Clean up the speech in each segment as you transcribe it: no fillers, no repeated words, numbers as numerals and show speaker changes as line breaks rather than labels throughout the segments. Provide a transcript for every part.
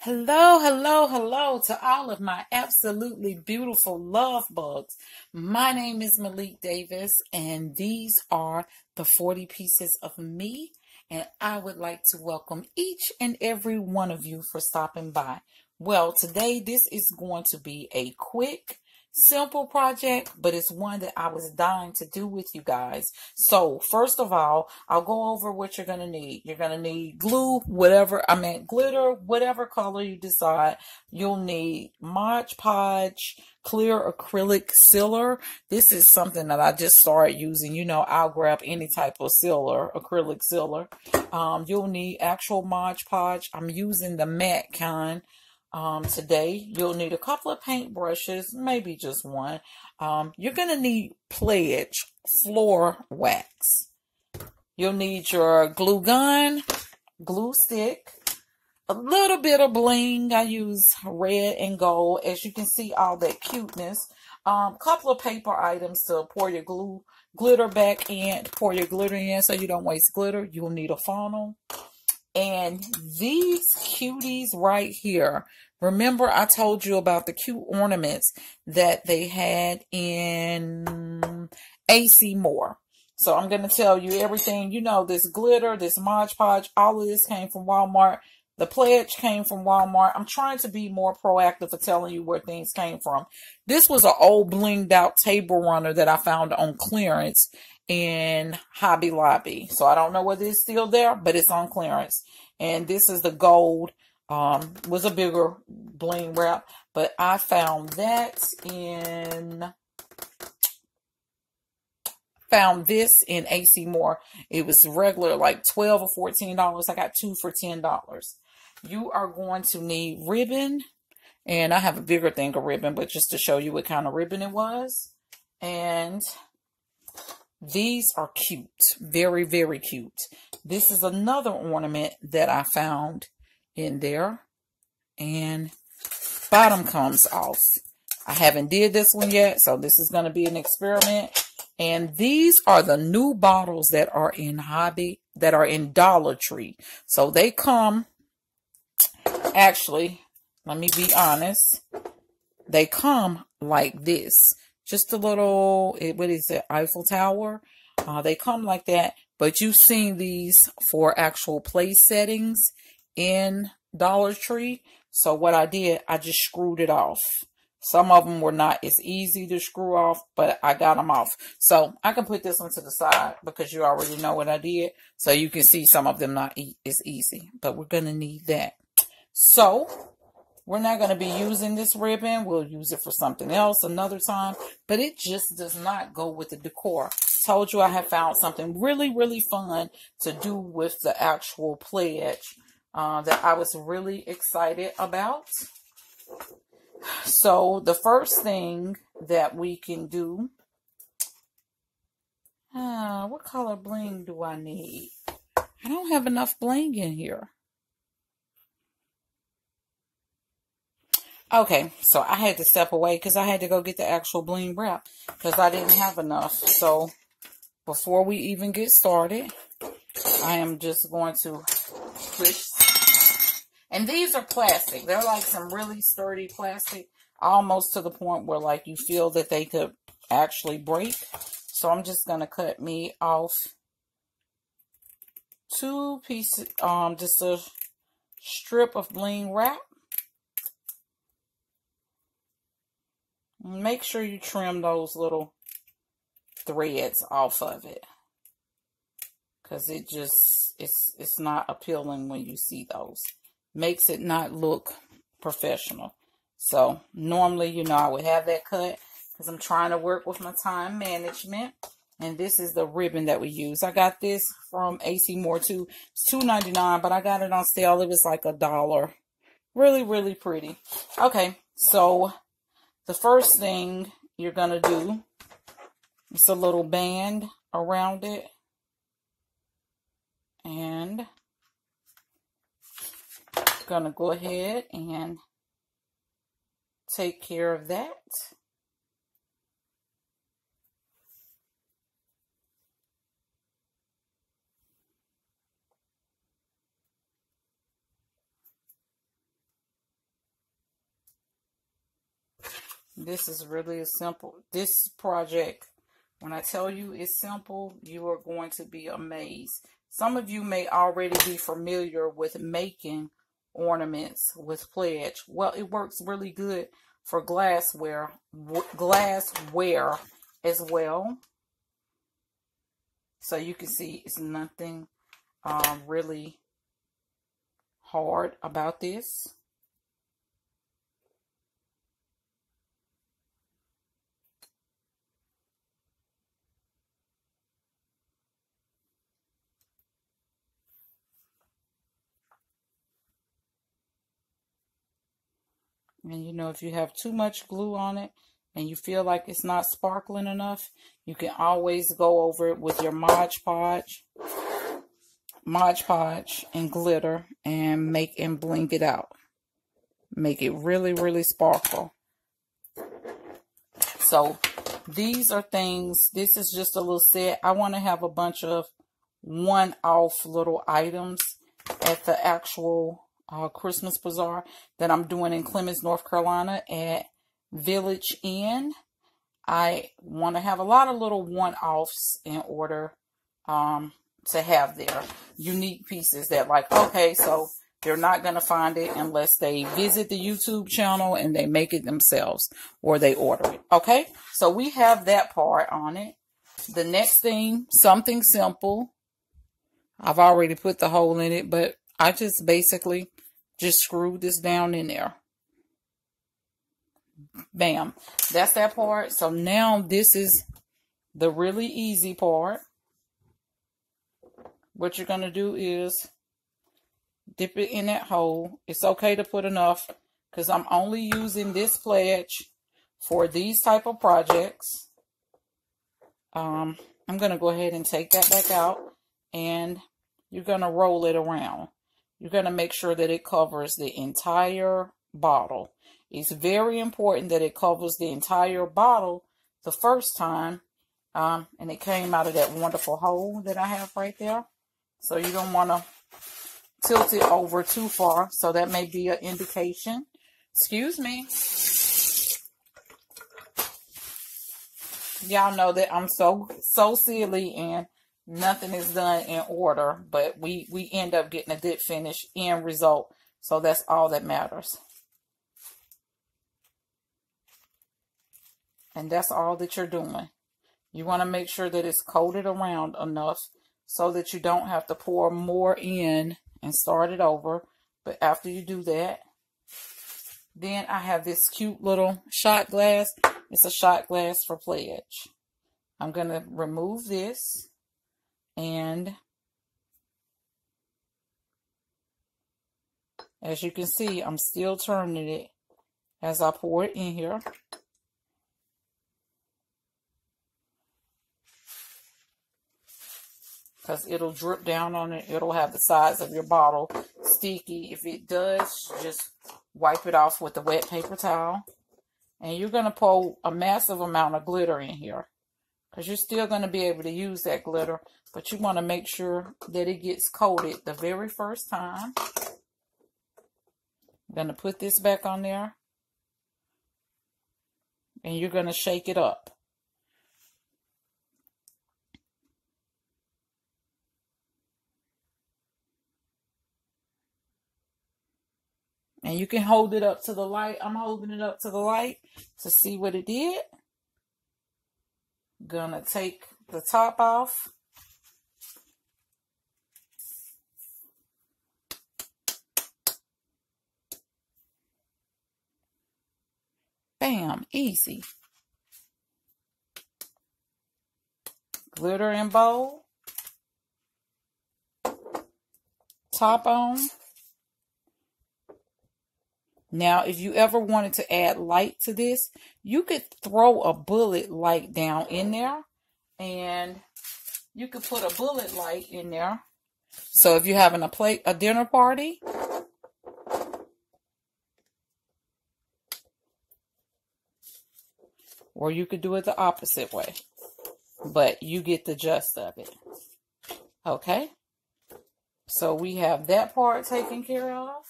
Hello, hello, hello to all of my absolutely beautiful love bugs. My name is Malik Davis, and these are the 40 pieces of me. And I would like to welcome each and every one of you for stopping by. Well, today this is going to be a quick, simple project, but it's one that I was dying to do with you guys. So first of all, I'll go over what you're going to need. You're going to need glue, glitter, whatever color you decide. You'll need Mod Podge, clear acrylic sealer. This is something that I just started using. You know, I'll grab any type of sealer, acrylic sealer. You'll need actual Mod Podge. I'm using the matte kind. Today, you'll need a couple of paint brushes, maybe just one. You're going to need Pledge floor wax. You'll need your glue gun, glue stick, a little bit of bling. I use red and gold. As you can see, all that cuteness. Couple of paper items to pour your glitter back in, pour your glitter in so you don't waste glitter. You'll need a funnel. And these cuties right here, remember I told you about the cute ornaments that they had in AC Moore. So I'm going to tell you everything. You know, this glitter, this Mod Podge, all of this came from Walmart. The pledge came from Walmart. I'm trying to be more proactive for telling you where things came from. This was an old blinged out table runner that I found on clearance in Hobby Lobby. So I don't know whether it's still there, but it's on clearance. And this is the gold. Was a bigger bling wrap, but I found this in AC Moore. It was regular like $12 or $14. I got two for $10. You are going to need ribbon, and I have a bigger thing of ribbon, but just to show you what kind of ribbon it was. And these are cute. Very, very cute. This is another ornament that I found in there. And bottom comes off. I haven't did this one yet, so this is going to be an experiment. And these are the new bottles that are in Dollar Tree. So they come, actually, let me be honest. They come like this. Just a little, what is it, Eiffel Tower? They come like that, but you've seen these for actual place settings in Dollar Tree. So what I did, I just screwed it off. Some of them were not as easy to screw off, but I got them off. So I can put this one to the side because you already know what I did. So you can see some of them not as easy, but we're going to need that. So we're not going to be using this ribbon. We'll use it for something else another time, but it just does not go with the decor. Told you I have found something really, really fun to do with the actual pledge that I was really excited about. So the first thing that we can do, what color bling do I need? I don't have enough bling in here. Okay, so I had to step away because I had to go get the actual bling wrap because I didn't have enough. So before we even get started, I am just going to push. And these are plastic. They're like some really sturdy plastic, almost to the point where like you feel that they could actually break. So I'm just going to cut me off two pieces, just a strip of bling wrap. Make sure you trim those little threads off of it, because it just, it's not appealing when you see those. Makes it not look professional. So normally, you know, I would have that cut because I'm trying to work with my time management. And this is the ribbon that we use. I got this from AC Moore too. It's $2.99, but I got it on sale. It was like $1. Really, really pretty. Okay, so the first thing you're going to do is a little band around it. And going to go ahead and take care of that. This is really a simple, this project, when I tell you it's simple, you are going to be amazed. Some of you may already be familiar with making ornaments with pledge. Well, it works really good for glassware as well. So you can see it's nothing really hard about this. And you know, if you have too much glue on it and you feel like it's not sparkling enough, you can always go over it with your Mod Podge and glitter and bling it out. Make it really, really sparkle. So these are things, this is just a little set. I want to have a bunch of one-off little items at the actual Christmas bazaar that I'm doing in Clemens, North Carolina at Village Inn. I want to have a lot of little one-offs in order to have their unique pieces that, like, okay, so they're not going to find it unless they visit the YouTube channel and they make it themselves or they order it. Okay, so we have that part on it. The next thing, something simple. I've already put the hole in it, but I just basically just screwed this down in there. Bam. That's that part. So now this is the really easy part. What you're going to do is dip it in that hole. It's okay to put enough because I'm only using this pledge for these type of projects. I'm going to go ahead and take that back out, and you're going to roll it around. You're going to make sure that it covers the entire bottle. It's very important that it covers the entire bottle the first time. And it came out of that wonderful hole that I have right there. So you don't want to tilt it over too far. So that may be an indication. Excuse me. Y'all know that I'm so silly and nothing is done in order, but we end up getting a good finish end result. So that's all that matters. And that's all that you're doing. You want to make sure that it's coated around enough so that you don't have to pour more in and start it over. But after you do that, then I have this cute little shot glass. It's a shot glass for pledge. I'm going to remove this, and as you can see, I'm still turning it as I pour it in here. Because it'll drip down on it. It'll have the size of your bottle sticky. If it does, just wipe it off with a wet paper towel. And you're going to pour a massive amount of glitter in here. Because you're still going to be able to use that glitter. But you want to make sure that it gets coated the very first time. I'm going to put this back on there. And you're going to shake it up. And you can hold it up to the light. I'm holding it up to the light to see what it did. Gonna take the top off. Bam, easy. Glitter and bowl. Top on. Now, if you ever wanted to add light to this, you could throw a bullet light down in there. And you could put a bullet light in there. So if you're having a dinner party, or you could do it the opposite way. But you get the gist of it. Okay? So we have that part taken care of.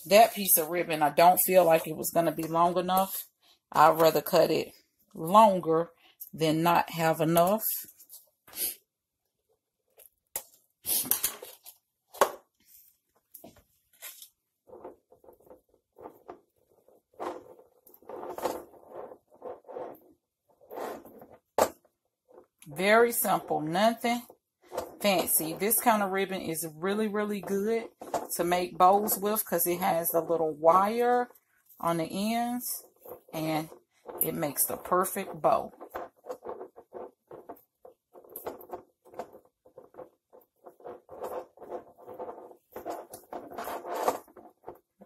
That piece of ribbon, I don't feel like it was going to be long enough. I'd rather cut it longer than not have enough. Very simple, nothing fancy. This kind of ribbon is really, really good to make bows with because it has a little wire on the ends and it makes the perfect bow.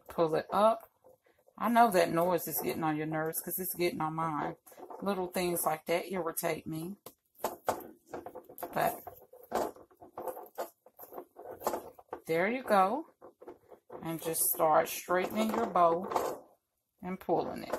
Pull it up. I know that noise is getting on your nerves because it's getting on mine. Little things like that irritate me. But there you go. And just start straightening your bow and pulling it.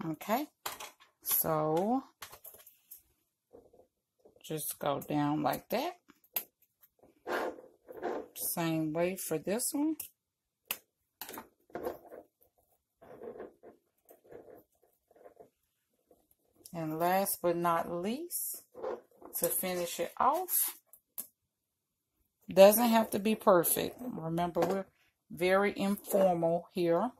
Okay, so just go down like that. Same way for this one. And last but not least, to finish it off, doesn't have to be perfect. Remember, we're very informal here.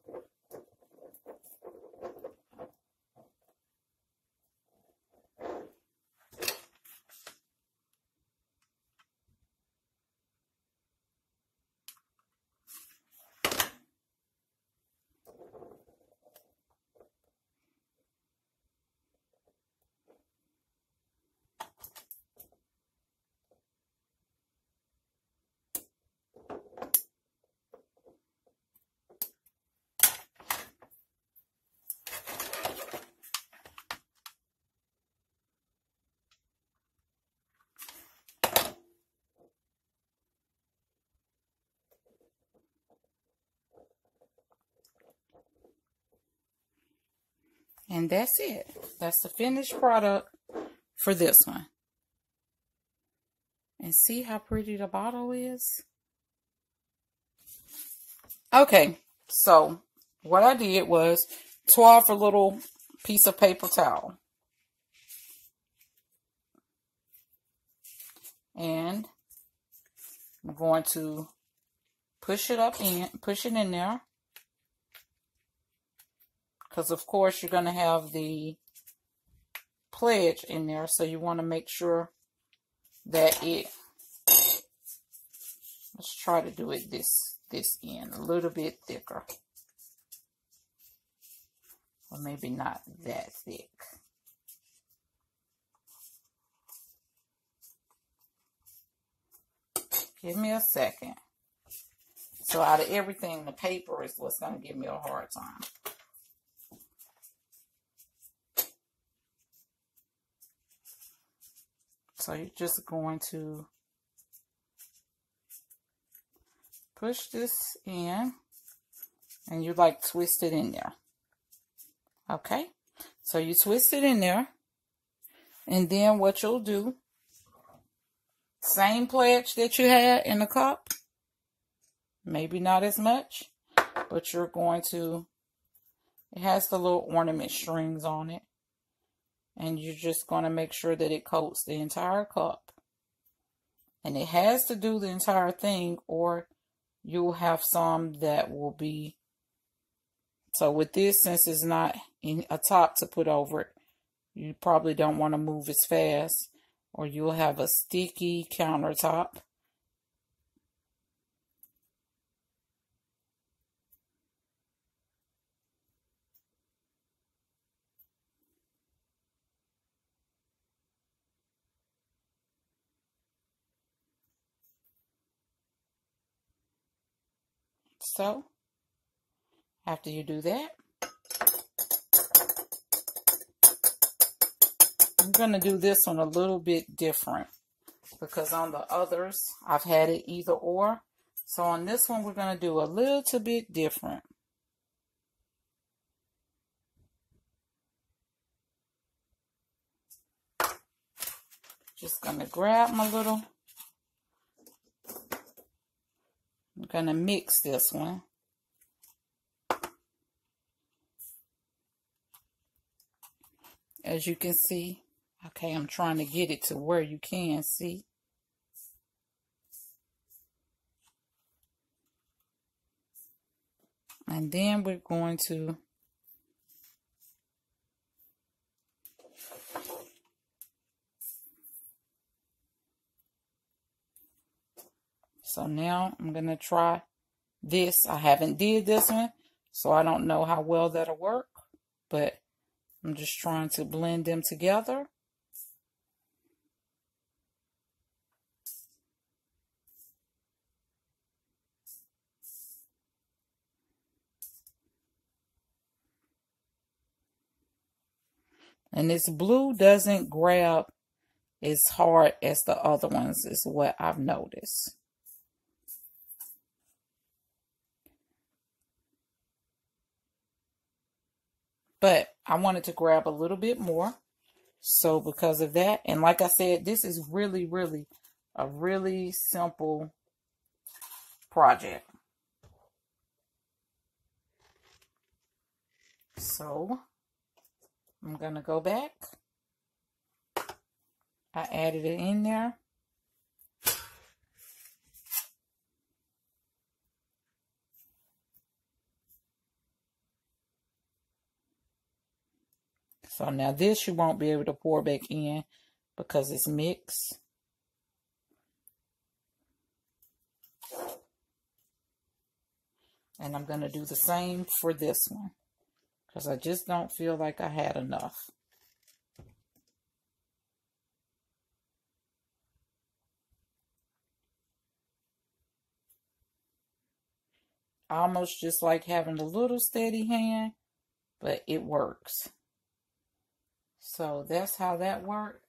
And that's it. That's the finished product for this one. And see how pretty the bottle is? Okay, so what I did was 12 a little piece of paper towel. And I'm going to push it in there. Because of course you're going to have the pledge in there, so you want to make sure that let's try to do it this end a little bit thicker. Or maybe not that thick. Give me a second. So out of everything, the paper is what's going to give me a hard time. So you're just going to push this in and you like twist it in there. Okay, so you twist it in there, and then what you'll do, same pledge that you had in the cup, maybe not as much, but you're going to, it has the little ornament strings on it, and you're just going to make sure that it coats the entire cup. And it has to do the entire thing, or you'll have some that will be, so with this, since it's not in a top to put over it, you probably don't want to move as fast, or you'll have a sticky countertop. so. After you do that, I'm going to do this one a little bit different because on the others, I've had it either or. So on this one, we're going to do a little bit different. Just going to grab my little, I'm going to mix this one. As you can see, okay, I'm trying to get it to where you can see. And then we're going to so now I'm going to try this. I haven't did this one, so I don't know how well that'll work, but I'm just trying to blend them together. And this blue doesn't grab as hard as the other ones, is what I've noticed. But I wanted to grab a little bit more. So because of that, and like I said, this is really a really simple project. So I'm going to go back. I added it in there. So now this you won't be able to pour back in because it's mixed. And I'm going to do the same for this one because I just don't feel like I had enough. Almost just like having a little steady hand, but it works. So that's how that worked.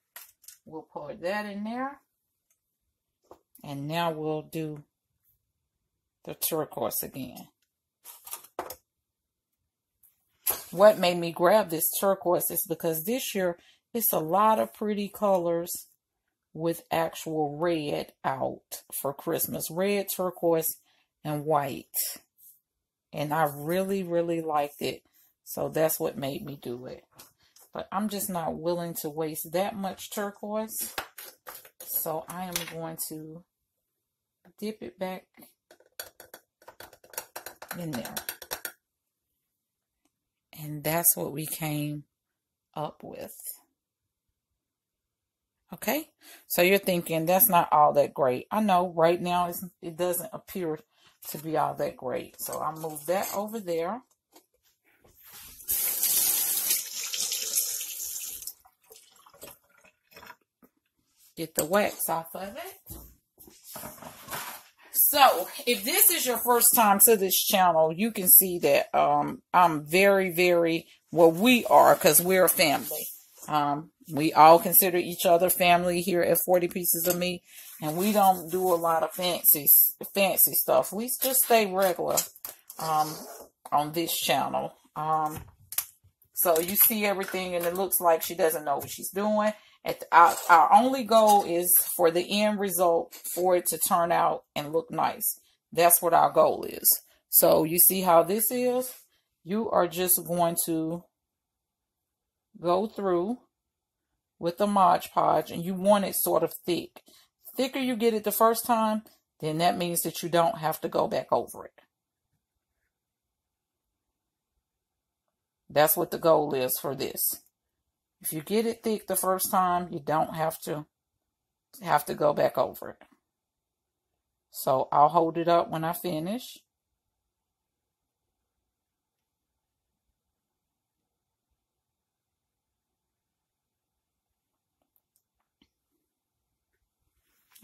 We'll pour that in there. And now we'll do the turquoise again. What made me grab this turquoise is because this year it's a lot of pretty colors with actual red out for Christmas. Red, turquoise, and white. And I really liked it. So that's what made me do it. But I'm just not willing to waste that much turquoise. So I am going to dip it back in there. And that's what we came up with. Okay, so you're thinking that's not all that great. I know right now it doesn't appear to be all that great. So I'll move that over there. Get the wax off of it. So if this is your first time to this channel, you can see that I'm very, well, we are, because we're a family. We all consider each other family here at 40 Pieces of Me. And we don't do a lot of fancy stuff. We just stay regular on this channel. So you see everything and it looks like she doesn't know what she's doing. Our only goal is for the end result for it to turn out and look nice. That's what our goal is. So you see how this is? You are just going to go through with the Mod Podge, and you want it sort of thick. Thicker you get it the first time, then that means that you don't have to go back over it. That's what the goal is for this. If you get it thick the first time, you don't have to go back over it. So I'll hold it up when I finish.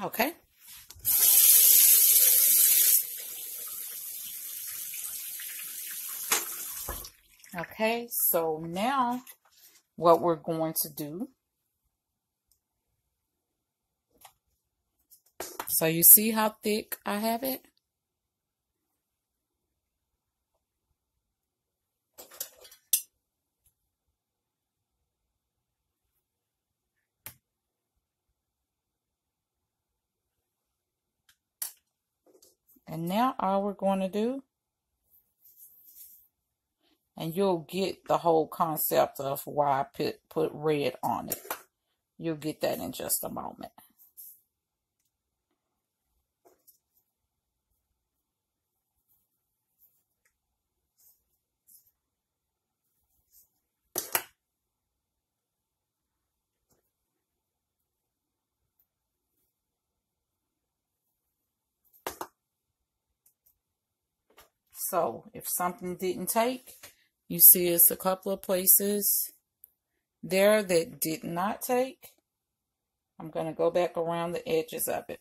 Okay. Okay, so now what we're going to do, so you see how thick I have it? And now all we're going to do, and you'll get the whole concept of why I put red on it. You'll get that in just a moment. So if something didn't take, you see it's a couple of places there that did not take. I'm going to go back around the edges of it.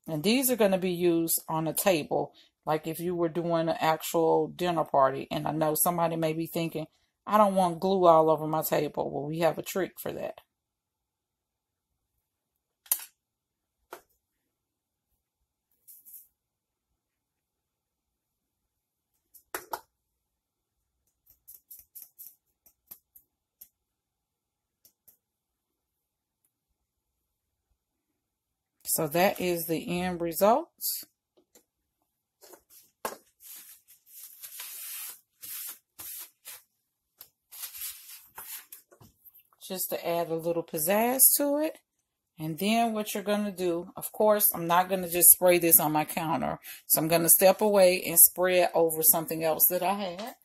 And these are going to be used on a table, like if you were doing an actual dinner party. And I know somebody may be thinking, I don't want glue all over my table. Well, we have a trick for that. So that is the end result. Just to add a little pizzazz to it. And then what you're going to do, of course, I'm not going to just spray this on my counter. So I'm going to step away and spray it over something else that I had.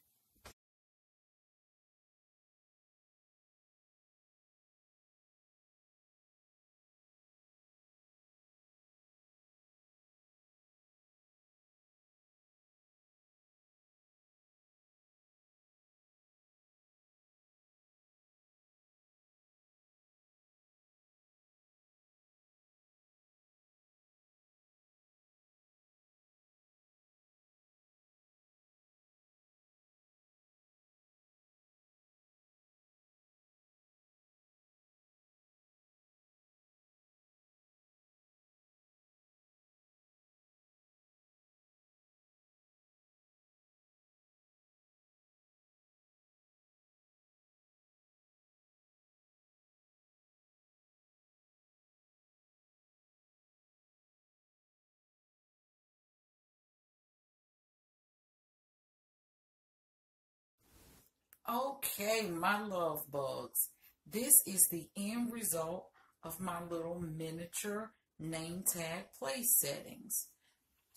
Okay, my love bugs. This is the end result of my little miniature name tag place settings.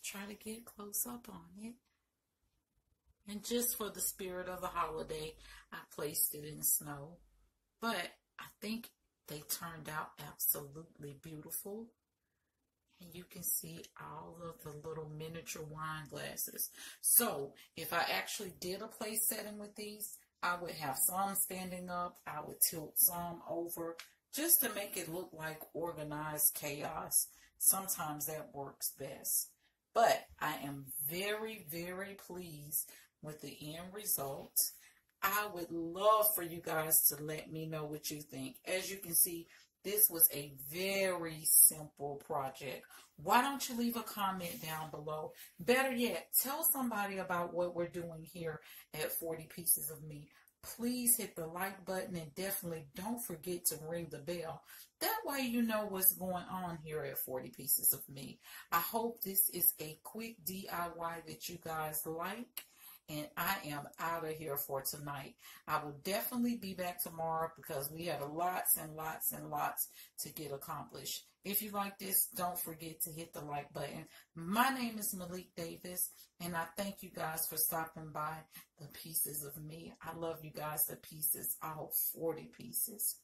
Try to get close up on it. And just for the spirit of the holiday, I placed it in snow. But I think they turned out absolutely beautiful. And you can see all of the little miniature wine glasses. So if I actually did a place setting with these, I would have some standing up. I would tilt some over just to make it look like organized chaos. Sometimes that works best. But I am very, very pleased with the end result. I would love for you guys to let me know what you think. As you can see, this was a very simple project. Why don't you leave a comment down below? Better yet, tell somebody about what we're doing here at 40 Pieces of Me. Please hit the like button and definitely don't forget to ring the bell. That way you know what's going on here at 40 Pieces of Me. I hope this is a quick DIY that you guys like. And I am out of here for tonight. I will definitely be back tomorrow because we have lots and lots and lots to get accomplished. If you like this, don't forget to hit the like button. My name is maylikdavis, and I thank you guys for stopping by the Pieces of Me. I love you guys to pieces, all 40 pieces.